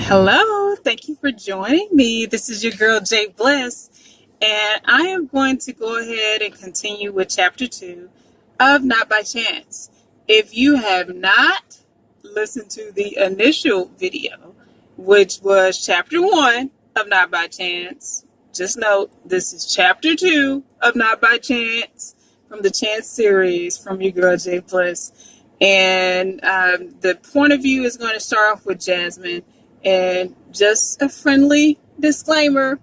Hello, thank you for joining me. This is your girl, Bliss, and I am going to go ahead and continue with chapter 2 of Not by Chance. If you have not listened to the initial video, which was chapter 1 of Not by Chance, just note this is chapter 2 of Not by Chance from the Chance series from your girl, Bliss. And the point of view is going to start off with Jasmine. And just a friendly disclaimer,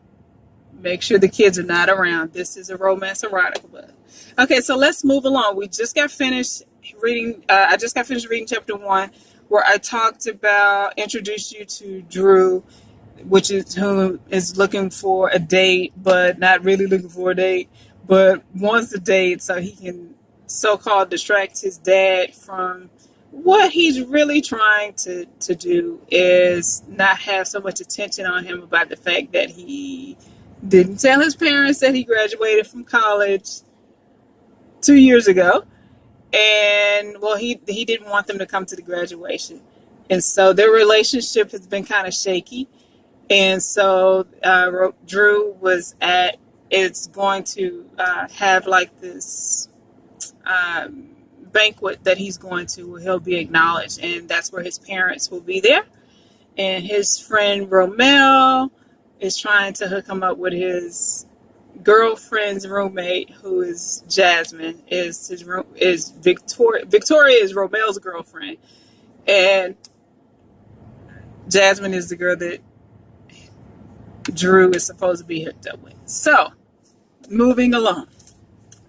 make sure the kids are not around. This is a romance erotica book. Okay, so let's move along. We just got finished reading, I just got finished reading chapter 1, where I talked about, introduced you to Drew, which is who is looking for a date, but not really looking for a date, but wants a date so he can so-called distract his dad from what he's really trying to do is not have so much attention on him about the fact that he didn't tell his parents that he graduated from college 2 years ago. And, well, he didn't want them to come to the graduation. And so their relationship has been kind of shaky. And so Drew it's going to have like this banquet that he's going to where he'll be acknowledged, and that's where his parents will be there. And his friend Romel is trying to hook him up with his girlfriend's roommate, who is Jasmine. Is Victoria? Victoria is Romel's girlfriend, and Jasmine is the girl that Drew is supposed to be hooked up with. So, moving along.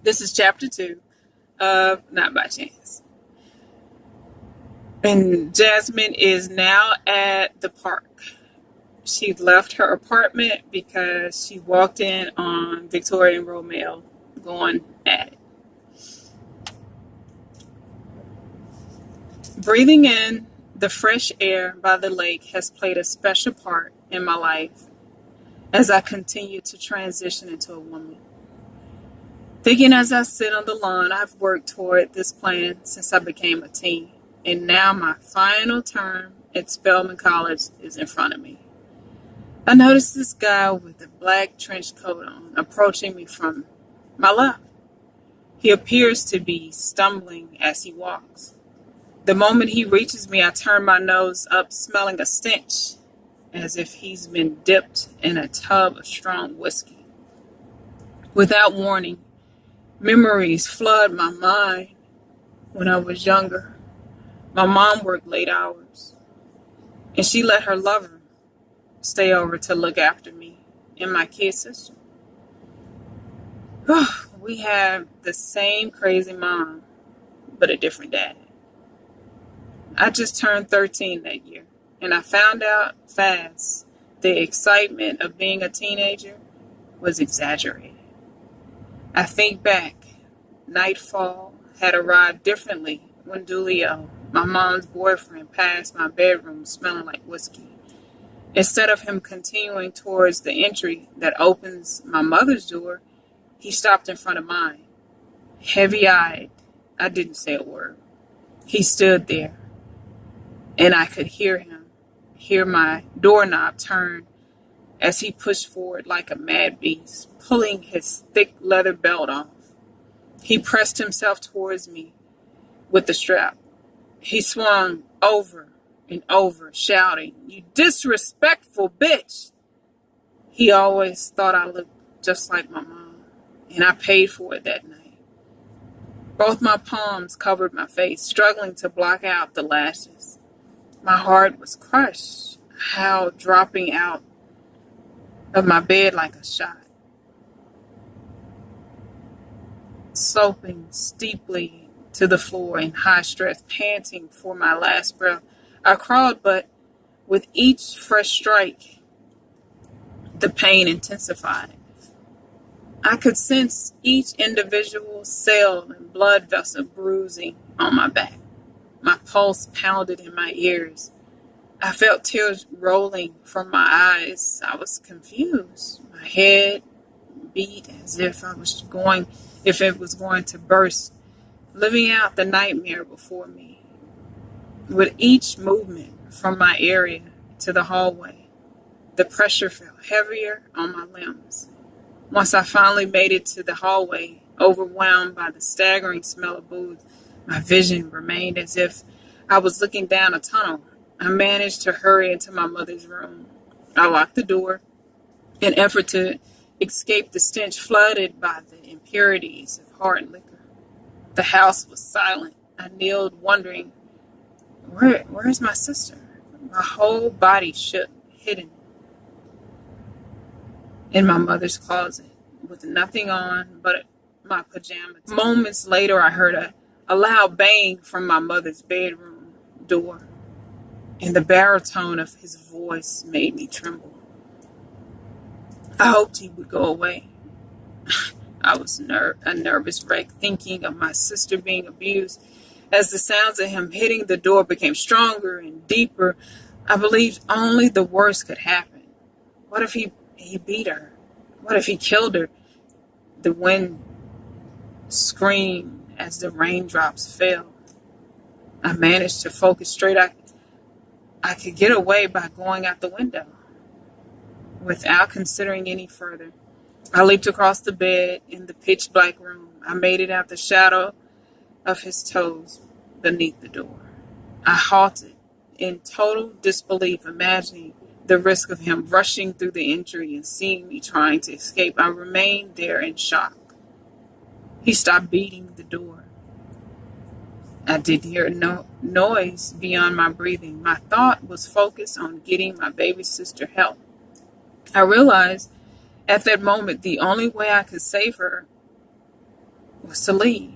This is chapter 2 of Not by Chance. And Jasmine is now at the park. She left her apartment because she walked in on Victoria and Romeo going at it. Breathing in the fresh air by the lake has played a special part in my life as I continue to transition into a woman. Thinking as I sit on the lawn, I've worked toward this plan since I became a teen, and now my final term at Spelman College is in front of me. I noticed this guy with a black trench coat on approaching me from my left. He appears to be stumbling as he walks. The moment he reaches me, I turn my nose up, smelling a stench, as if he's been dipped in a tub of strong whiskey. Without warning, memories flood my mind. When I was younger, my mom worked late hours, and she let her lover stay over to look after me and my kid sister. We have the same crazy mom, but a different dad. I just turned 13 that year, and I found out fast the excitement of being a teenager was exaggerated. I think back, nightfall had arrived differently when Dulio, my mom's boyfriend, passed my bedroom smelling like whiskey. Instead of him continuing towards the entry that opens my mother's door, he stopped in front of mine. Heavy-eyed, I didn't say a word. He stood there, and I could hear my doorknob turn as he pushed forward like a mad beast, pulling his thick leather belt off. He pressed himself towards me with the strap. He swung over and over, shouting, "You disrespectful bitch!" He always thought I looked just like my mom, and I paid for it that night. Both my palms covered my face, struggling to block out the lashes. My heart was crushed, how dropping out of my bed like a shot. Sloping steeply to the floor in high stress, panting for my last breath. I crawled, but with each fresh strike, the pain intensified. I could sense each individual cell and blood vessel bruising on my back. My pulse pounded in my ears. I felt tears rolling from my eyes. I was confused. My head beat as if it was going to burst, living out the nightmare before me. With each movement from my area, to the hallway. The pressure felt heavier on my limbs. Once I finally made it to the hallway, overwhelmed by the staggering smell of booze, my vision remained as if I was looking down a tunnel. I managed to hurry into my mother's room. I locked the door in an effort to escape the stench flooded by the impurities of hard liquor. The house was silent. I kneeled, wondering, where's my sister? My whole body shook, hidden in my mother's closet, with nothing on but my pajamas. Moments later, I heard a loud bang from my mother's bedroom door, and the baritone of his voice made me tremble. I hoped he would go away. I was a nervous wreck, thinking of my sister being abused. As the sounds of him hitting the door became stronger and deeper, I believed only the worst could happen. What if he beat her? What if he killed her? The wind screamed as the raindrops fell. I managed to focus straight. I could get away by going out the window. Without considering any further, I leaped across the bed in the pitch black room. I made it out the shadow of his toes beneath the door. I halted in total disbelief, imagining the risk of him rushing through the entry and seeing me trying to escape. I remained there in shock. He stopped beating the door. I didn't hear no noise beyond my breathing. My thought was focused on getting my baby sister help. I realized at that moment the only way I could save her was to leave.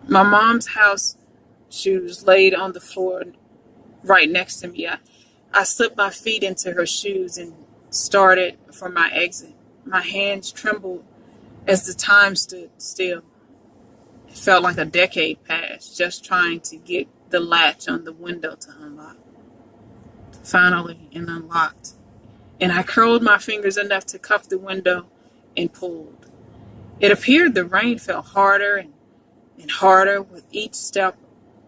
My mom's house shoes laid on the floor right next to me. I slipped my feet into her shoes and started for my exit. My hands trembled as the time stood still. It felt like a decade passed, just trying to get the latch on the window to unlock. Finally, it unlocked, and I curled my fingers enough to cuff the window and pulled. It appeared the rain fell harder and harder with each step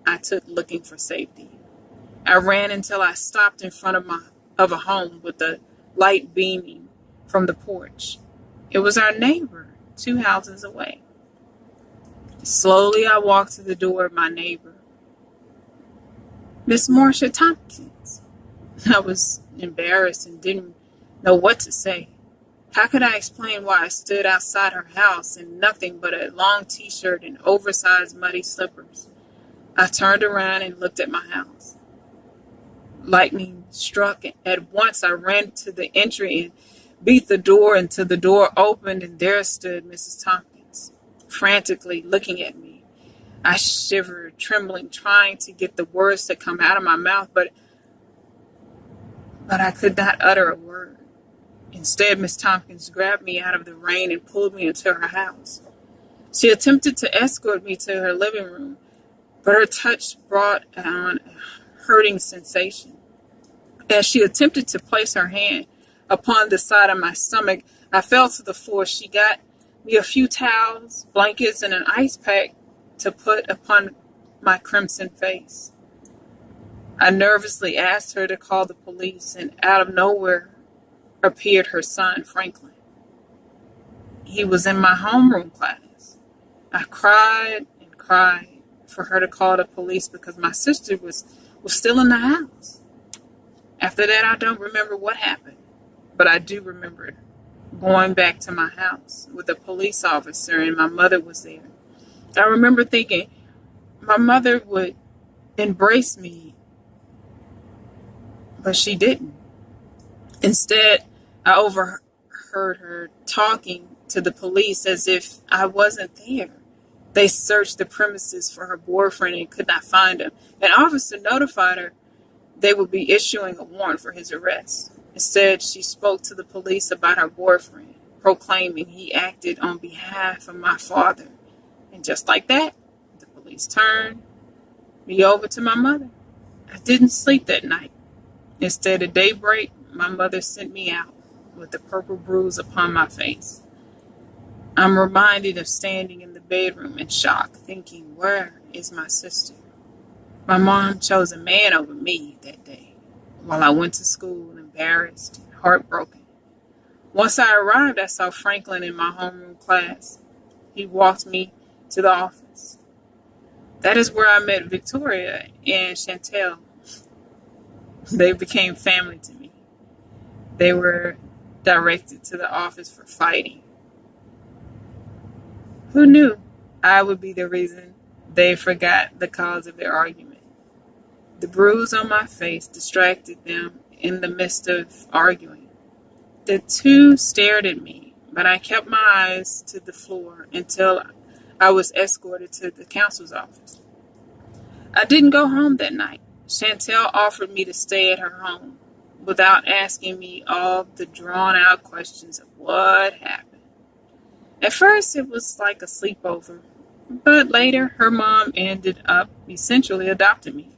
I took looking for safety. I ran until I stopped in front of a home with the light beaming from the porch. It was our neighbor, 2 houses away. Slowly, I walked to the door of my neighbor, Miss Marcia Tompkins. I was embarrassed and didn't know what to say. How could I explain why I stood outside her house in nothing but a long t-shirt and oversized muddy slippers? I turned around and looked at my house. Lightning struck. At once, I ran to the entry and beat the door until the door opened, and there stood Mrs. Tompkins, frantically looking at me. I shivered, trembling, trying to get the words to come out of my mouth, but I could not utter a word. Instead, Miss Tompkins grabbed me out of the rain and pulled me into her house. She attempted to escort me to her living room, but her touch brought on a hurting sensation. As she attempted to place her hand upon the side of my stomach, I fell to the floor. She got me a few towels, blankets, and an ice pack to put upon my crimson face. I nervously asked her to call the police, and out of nowhere appeared her son, Franklin. He was in my homeroom class. I cried and cried for her to call the police because my sister was still in the house. After that, I don't remember what happened, but I do remember going back to my house with a police officer, and my mother was there. I remember thinking my mother would embrace me, but she didn't. Instead, I overheard her talking to the police as if I wasn't there. They searched the premises for her boyfriend and could not find him. An officer notified her they would be issuing a warrant for his arrest. Instead, she spoke to the police about her boyfriend, proclaiming he acted on behalf of my father. And just like that, the police turned me over to my mother. I didn't sleep that night. Instead of daybreak, my mother sent me out with a purple bruise upon my face. I'm reminded of standing in the bedroom in shock, thinking, where is my sister? My mom chose a man over me that day. while I went to school, embarrassed and heartbroken. Once I arrived, I saw Franklin in my homeroom class. He walked me to the office. That is where I met Victoria and Chantel. They became family to me. They were directed to the office for fighting. Who knew I would be the reason they forgot the cause of their argument? The bruise on my face distracted them in the midst of arguing. The two stared at me, but I kept my eyes to the floor until I was escorted to the counsel's office. I didn't go home that night. Chantel offered me to stay at her home without asking me all the drawn-out questions of what happened. At first, it was like a sleepover, but later, her mom ended up essentially adopting me.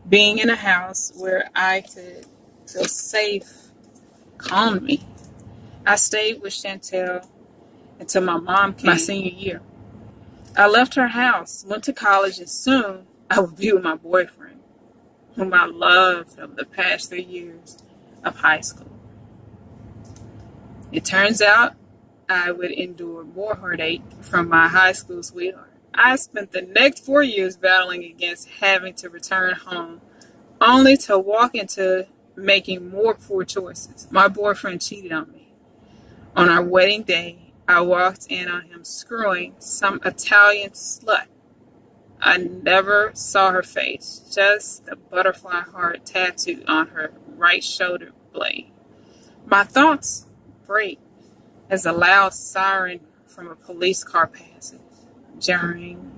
Being in a house where I could feel safe calmed me. I stayed with Chantel until my mom came my senior year. I left her house, went to college, and soon I would be with my boyfriend, whom I loved over the past 3 years of high school. It turns out I would endure more heartache from my high school sweetheart. I spent the next 4 years battling against having to return home, only to walk into making more poor choices. My boyfriend cheated on me. On our wedding day, I walked in on him screwing some Italian slut. I never saw her face, just the butterfly heart tattooed on her right shoulder blade. My thoughts break as a loud siren from a police car passes, jarring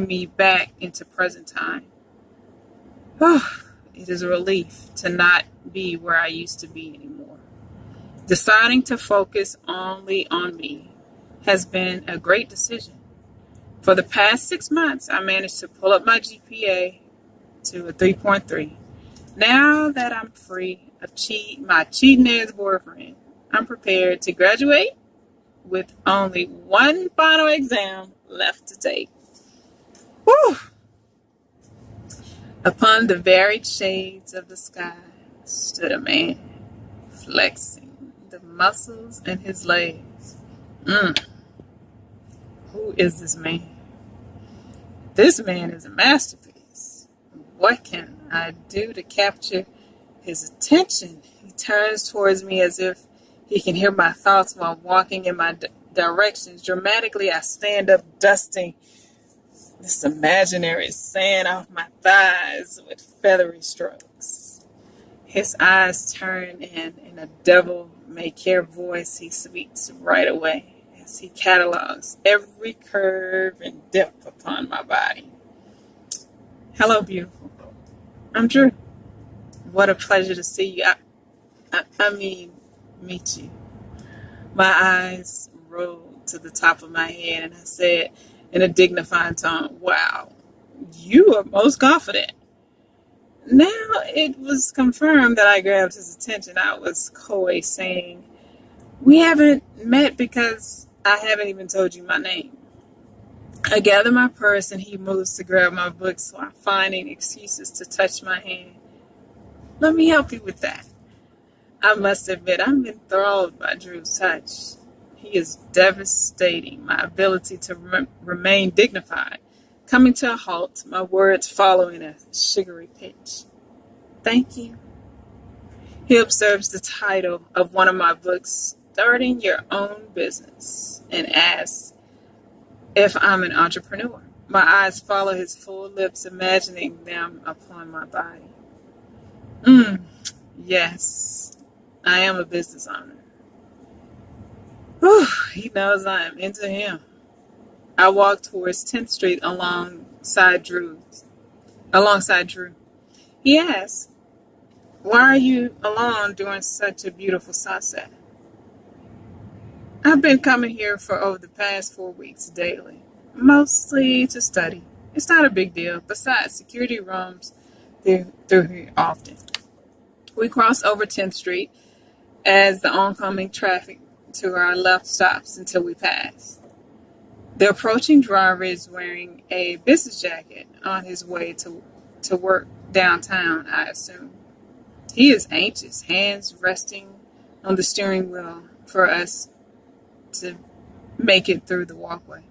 me back into present time. It is a relief to not be where I used to be anymore. Deciding to focus only on me has been a great decision. For the past 6 months, I managed to pull up my GPA to a 3.3. Now that I'm free of my cheating ass boyfriend, I'm prepared to graduate with only one final exam left to take. Whew. Upon the varied shades of the sky stood a man, flexing the muscles in his legs. Who is this man? This man is a masterpiece. What can I do to capture his attention? He turns towards me as if he can hear my thoughts while walking in my directions. Dramatically, I stand up, dusting this imaginary sand off my thighs with feathery strokes. His eyes turn, and in a devil-may-care voice, he speaks right away as he catalogs every curve and dip upon my body. Hello, beautiful. I'm Drew. What a pleasure to see you. Meet you. My eyes rolled to the top of my head, and I said in a dignified tone, "Wow, you are most confident." Now it was confirmed that I grabbed his attention. I was coy, saying, "We haven't met because I haven't even told you my name." I gather my purse, and he moves to grab my books while finding excuses to touch my hand. "Let me help you with that." I must admit, I'm enthralled by Drew's touch. He is devastating my ability to remain dignified. Coming to a halt, my words following a sugary pitch. "Thank you." He observes the title of one of my books, Starting Your Own Business, and asks if I'm an entrepreneur. My eyes follow his full lips, imagining them upon my body. Yes, I am a business owner. Whew, he knows I am into him. I walk towards 10th Street alongside Drew. He asks, "Why are you alone during such a beautiful sunset?" "I've been coming here for over the past 4 weeks daily, mostly to study. It's not a big deal. Besides, security roams through here often." We cross over 10th Street as the oncoming traffic to our left stops until we pass. The approaching driver is wearing a business jacket on his way to work. downtown, I assume. He is anxious, hands resting on the steering wheel for us to make it through the walkway.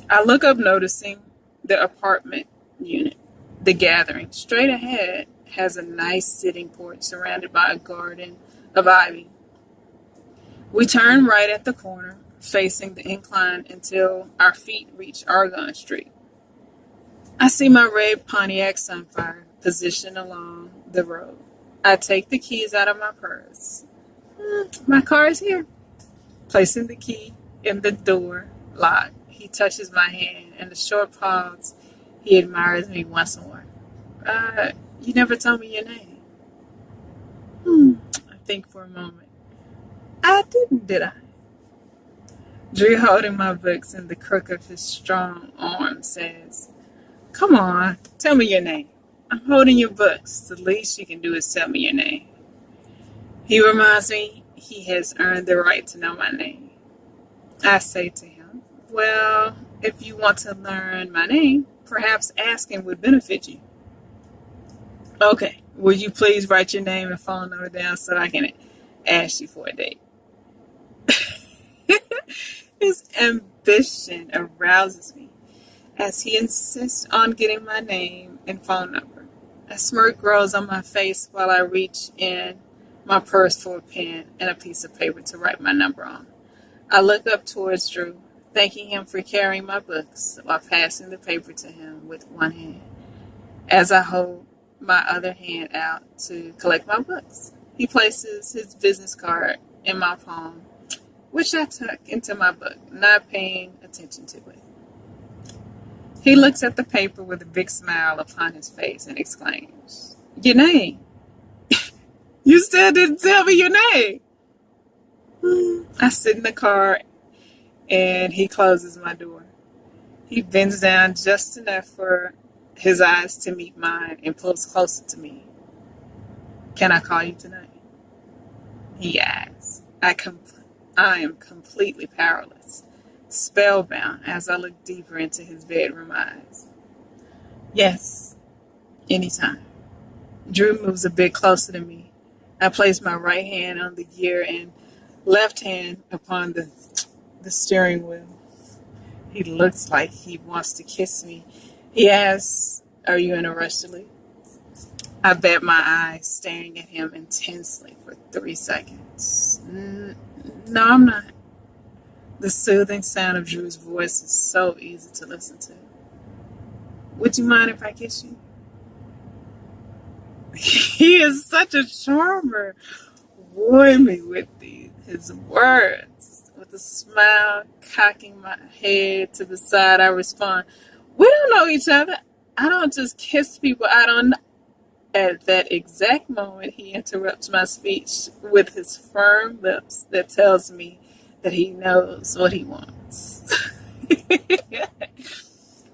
I look up, noticing the apartment unit. The gathering straight ahead has a nice sitting porch surrounded by a garden of ivy. We turn right at the corner, facing the incline until our feet reach Argonne Street. I see my red Pontiac Sunfire positioned along the road. I take the keys out of my purse. My car is here. Placing the key in the door lock, he touches my hand. In a short pause, he admires me once more. You never told me your name. I think for a moment. I didn't, did I? Drew, holding my books in the crook of his strong arm, says, "Come on, tell me your name. I'm holding your books. The least you can do is tell me your name." He reminds me he has earned the right to know my name. I say to him, "Well, if you want to learn my name, perhaps asking would benefit you." "Okay, will you please write your name and phone number down so I can ask you for a date?" His ambition arouses me as he insists on getting my name and phone number. A smirk grows on my face while I reach in my purse for a pen and a piece of paper to write my number on. I look up towards Drew, thanking him for carrying my books while passing the paper to him with one hand, as I hold my other hand out to collect my books. He places his business card in my palm, which I tuck into my book, not paying attention to it. He looks at the paper with a big smile upon his face and exclaims, "Your name? You still didn't tell me your name." I sit in the car and he closes my door. He bends down just enough for his eyes to meet mine and pulls closer to me. "Can I call you tonight?" he asks. I am completely powerless, spellbound as I look deeper into his bedroom eyes. "Yes, anytime." Drew moves a bit closer to me. I place my right hand on the gear and left hand upon the steering wheel. He looks like he wants to kiss me. He asks, "Are you in a rush to leave?" I bat my eyes, staring at him intensely for 3 seconds. No, I'm not. The soothing sound of Drew's voice is so easy to listen to. "Would you mind if I kiss you?" He is such a charmer, wooing me with his words. With a smile, cocking my head to the side, I respond, "We don't know each other. I don't just kiss people I don't know." At that exact moment, he interrupts my speech with his firm lips that tells me that he knows what he wants.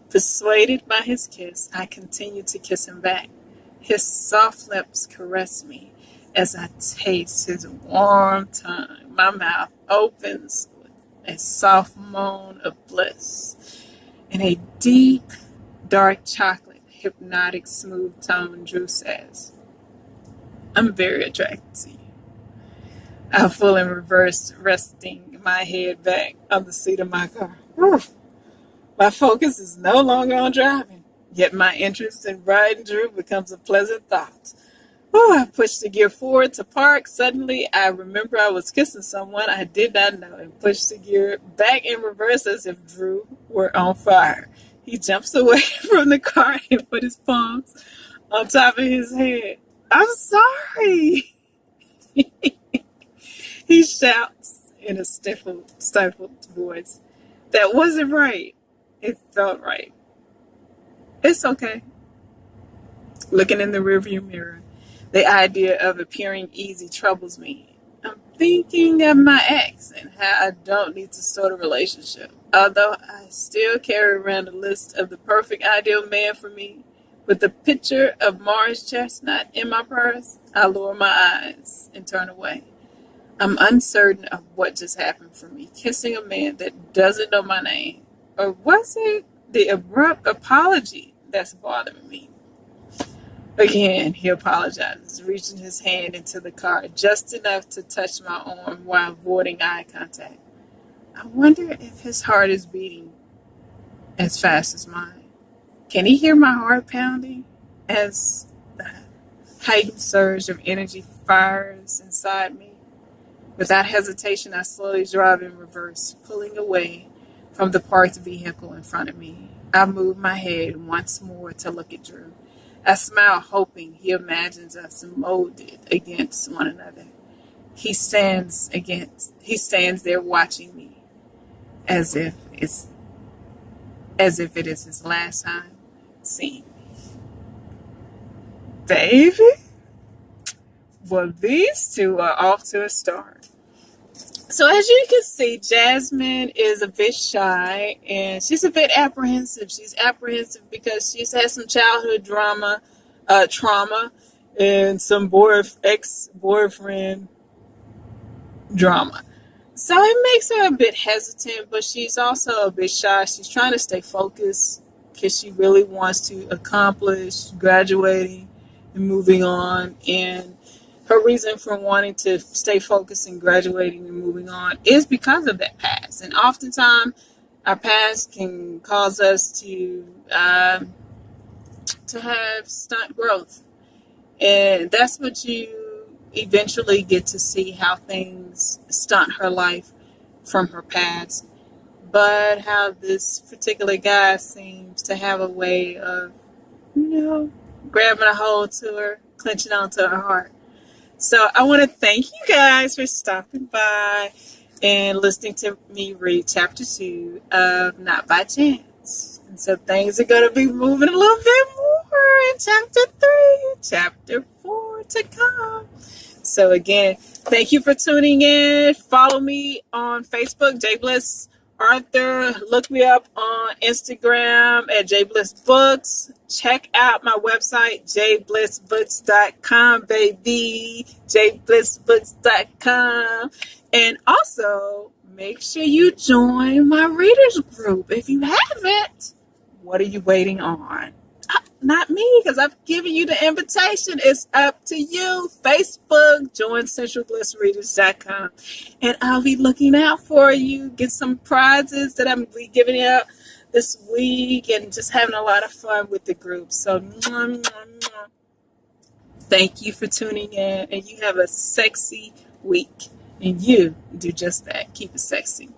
Persuaded by his kiss, I continue to kiss him back. His soft lips caress me as I taste his warm tongue. My mouth opens with a soft moan of bliss and a deep, dark chocolate. Hypnotic, smooth tone, Drew says, "I'm very attracted to you." I pull in reverse, resting my head back on the seat of my car. Whew. My focus is no longer on driving, yet my interest in riding Drew becomes a pleasant thought. I push the gear forward to park. Suddenly, I remember I was kissing someone I did not know and push the gear back in reverse as if Drew were on fire. He jumps away from the car and put his palms on top of his head. "I'm sorry," he shouts in a stifled voice. "That wasn't right. It felt right." "It's okay." Looking in the rearview mirror, the idea of appearing easy troubles me. I'm thinking of my ex and how I don't need to start a relationship. Although I still carry around a list of the perfect ideal man for me, with the picture of Mars Chestnut in my purse, I lower my eyes and turn away. I'm uncertain of what just happened for me, kissing a man that doesn't know my name. Or was it the abrupt apology that's bothering me? Again, he apologizes, reaching his hand into the car just enough to touch my arm while avoiding eye contact. I wonder if his heart is beating as fast as mine. Can he hear my heart pounding as the heightened surge of energy fires inside me? Without hesitation, I slowly drive in reverse, pulling away from the parked vehicle in front of me. I move my head once more to look at Drew. I smile, hoping he imagines us molded against one another. He stands there watching me as if it is his last time seeing me. Baby? Well, these two are off to a start. So as you can see, Jasmine is a bit shy and she's a bit apprehensive. She's apprehensive because she's had some childhood trauma, and some ex-boyfriend drama. So it makes her a bit hesitant, but she's also a bit shy. She's trying to stay focused because she really wants to accomplish graduating and moving on. And her reason for wanting to stay focused and graduating and moving on is because of that past. And oftentimes, our past can cause us to have stunt growth. And that's what you eventually get to see, how things stunt her life from her past. But how this particular guy seems to have a way of, grabbing a hold to her, clenching onto her heart. So I want to thank you guys for stopping by and listening to me read chapter 2 of Not by Chance. And so things are going to be moving a little bit more in chapter 3, chapter 4 to come. So again, thank you for tuning in. Follow me on Facebook, J Bliss Arthur. Look me up on Instagram at jblissbooks. Check out my website, jblissbooks.com, baby. jblissbooks.com. And also, make sure you join my readers group. If you haven't, what are you waiting on? Not me, because I've given you the invitation. It's up to you. Facebook, join centralblissreaders.com. And I'll be looking out for you. Get some prizes that I'm be giving out this week and just having a lot of fun with the group. So, thank you for tuning in. And you have a sexy week. And you do just that. Keep it sexy.